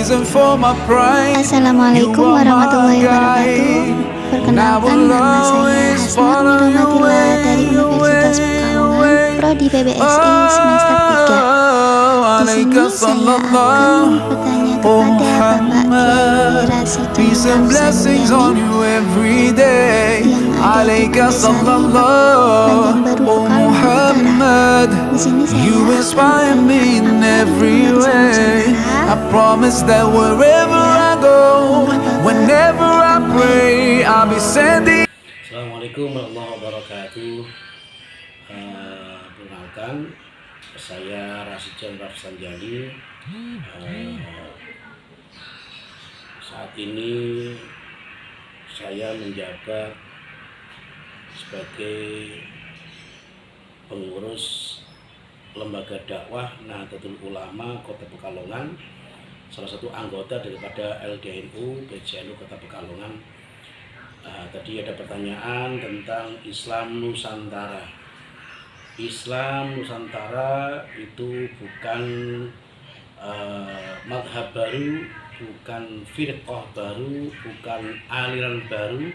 Assalamualaikum warahmatullahi wabarakatuh. Perkenalkan, nama saya Hasna Umi dari Universitas Pekalongan, Prodi PBSI semester 3. Di sini saya akan bertanya kepada Bapak Kiai Rasidin Afsanjani yang ada di desa Banjar Baru Pekalongan Utara. Di sini saya akan bertanya I promise that wherever I go, whenever I pray, I'll be sending. Assalamualaikum warahmatullahi wabarakatuh. Perkenalkan, saya Rasidin Afsanjani. Saat ini saya menjabat sebagai pengurus Lembaga Dakwah Nahdlatul Ulama Kota Pekalongan, salah satu anggota daripada LDNU PJNU Kota Pekalongan. Tadi ada pertanyaan tentang Islam Nusantara. Islam Nusantara itu bukan madhab baru, bukan firqah baru, bukan aliran baru,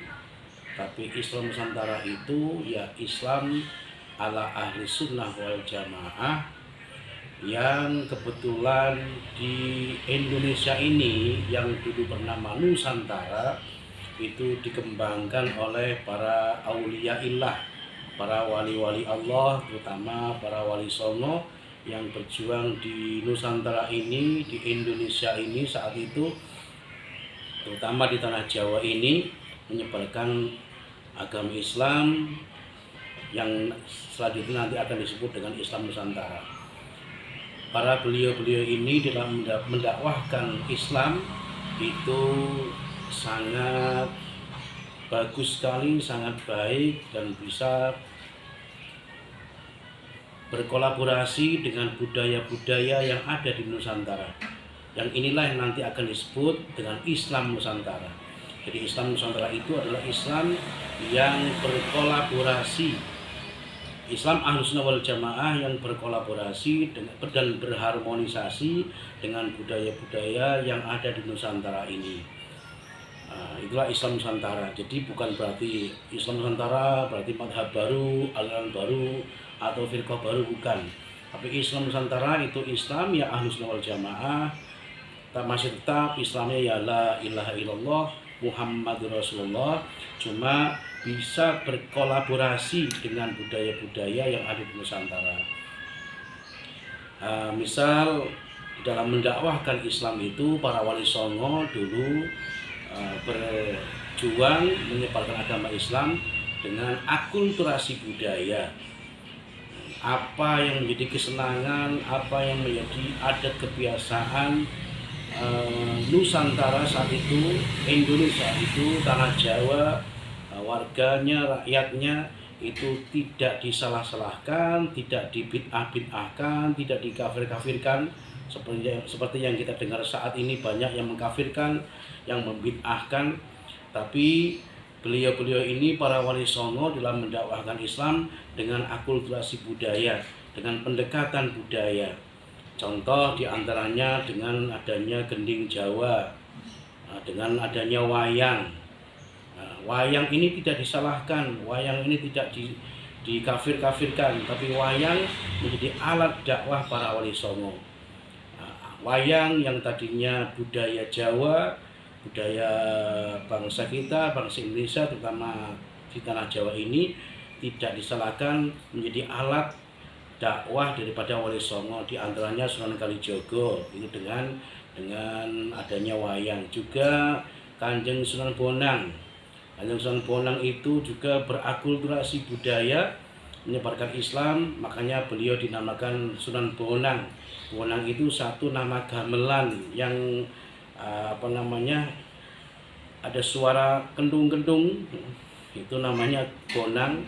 tapi Islam Nusantara itu ya Islam ala ahli sunnah wal jamaah yang kebetulan di Indonesia ini yang dulu bernama Nusantara itu dikembangkan oleh para auliyaillah, para wali-wali Allah, terutama para wali songo yang berjuang di Nusantara ini, di Indonesia ini saat itu, terutama di tanah Jawa ini, menyebarkan agama Islam yang selanjutnya nanti akan disebut dengan Islam Nusantara. Para beliau-beliau ini dalam mendakwahkan Islam itu sangat bagus sekali, sangat baik, dan bisa berkolaborasi dengan budaya-budaya yang ada di Nusantara. Yang inilah yang nanti akan disebut dengan Islam Nusantara. Jadi Islam Nusantara itu adalah Islam yang berkolaborasi, Islam Ahlussunnah wal Jamaah yang berkolaborasi dan berharmonisasi dengan budaya-budaya yang ada di Nusantara ini. Itulah Islam Nusantara. Jadi bukan berarti Islam Nusantara berarti madhab baru, aliran baru, atau firqah baru, bukan. Tapi Islam Nusantara itu Islam ya Ahlussunnah wal Jamaah, masih tetap Islamnya ya la ilaha illallah Muhammadur Rasulullah, cuma bisa berkolaborasi dengan budaya-budaya yang ada di Nusantara. Misal dalam mendakwahkan Islam itu para wali songo dulu berjuang menyebarkan agama Islam dengan akulturasi budaya. Apa yang menjadi kesenangan, apa yang menjadi adat kebiasaan Nusantara saat itu, Indonesia itu, tanah Jawa, warganya, rakyatnya itu tidak disalah-salahkan, tidak dibid'ah-bid'ahkan, tidak dikafir-kafirkan seperti yang kita dengar saat ini, banyak yang mengkafirkan, yang membid'ahkan. Tapi beliau-beliau ini para wali songo dalam mendakwahkan Islam dengan akulturasi budaya, dengan pendekatan budaya. Contoh diantaranya dengan adanya gending Jawa, dengan adanya wayang. Wayang ini tidak disalahkan, wayang ini tidak dikafir-kafirkan, tapi wayang menjadi alat dakwah para wali songo. Wayang yang tadinya budaya Jawa, budaya bangsa kita, bangsa Indonesia, terutama di tanah Jawa ini, tidak disalahkan, menjadi alat dakwah daripada wali songo, di antaranya Sunan Kalijogo itu dengan adanya wayang. Juga Kanjeng Sunan Bonang. Kanjeng Sunan Bonang itu juga berakulturasi budaya, menyebarkan Islam, makanya beliau dinamakan Sunan Bonang. Bonang itu satu nama gamelan yang ada suara kendung-kendung, itu namanya bonang,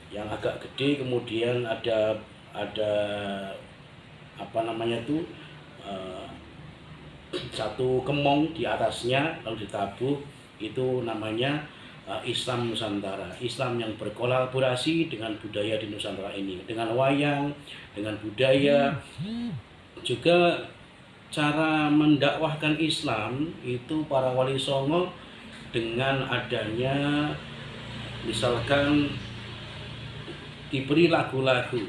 yang agak gede, kemudian ada satu kemong di atasnya lalu ditabuh, itu namanya Islam Nusantara. Islam yang berkolaborasi dengan budaya di Nusantara ini, dengan wayang, dengan budaya. Juga cara mendakwahkan Islam itu para wali songo dengan adanya misalkan diberi lagu-lagu,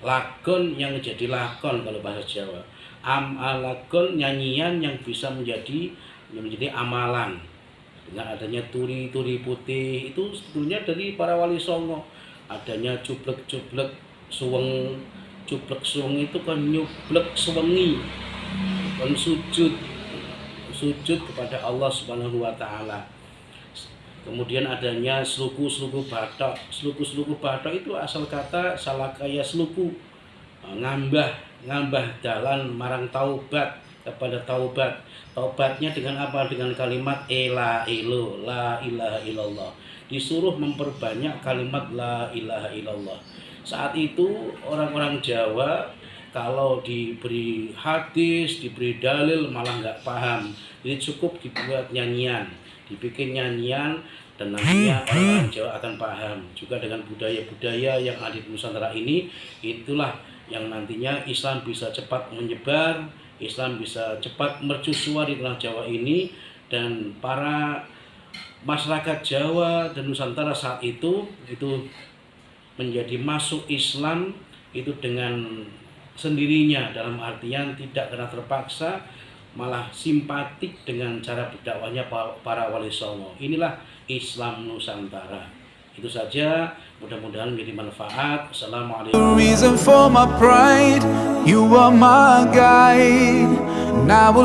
lagon yang menjadi lakon kalau bahasa Jawa, lagon nyanyian yang bisa menjadi amalan. Dengan adanya turi-turi putih itu sebetulnya dari para wali songo. Adanya cublek-cublek suweng, cublek suweng itu kan nyublek suwengi, kan sujud kepada Allah Subhanahu wa taala. Kemudian adanya sluku-sluku batok. Sluku-sluku batok itu asal kata salakaya sluku, ngambah dalan marang taubat, kepada taubat. Taubatnya dengan apa? Dengan kalimat la ilaha illallah. Disuruh memperbanyak kalimat la ilaha illallah. Saat itu orang-orang Jawa kalau diberi hadis, diberi dalil malah nggak paham. Jadi cukup dibuat nyanyian, dibikin nyanyian, dan nantinya orang Jawa akan paham. Juga dengan budaya-budaya yang ada di Nusantara ini, itulah yang nantinya Islam bisa cepat menyebar, Islam bisa cepat mercusuar di tanah Jawa ini, dan para masyarakat Jawa dan Nusantara saat itu menjadi masuk Islam itu dengan sendirinya, dalam artian tidak karena terpaksa, malah simpatik dengan cara berdakwahnya para wali songo. Inilah Islam Nusantara. Itu saja, mudah-mudahan menjadi manfaat. Assalamualaikum. The reason for my pride, you are my guide, and I will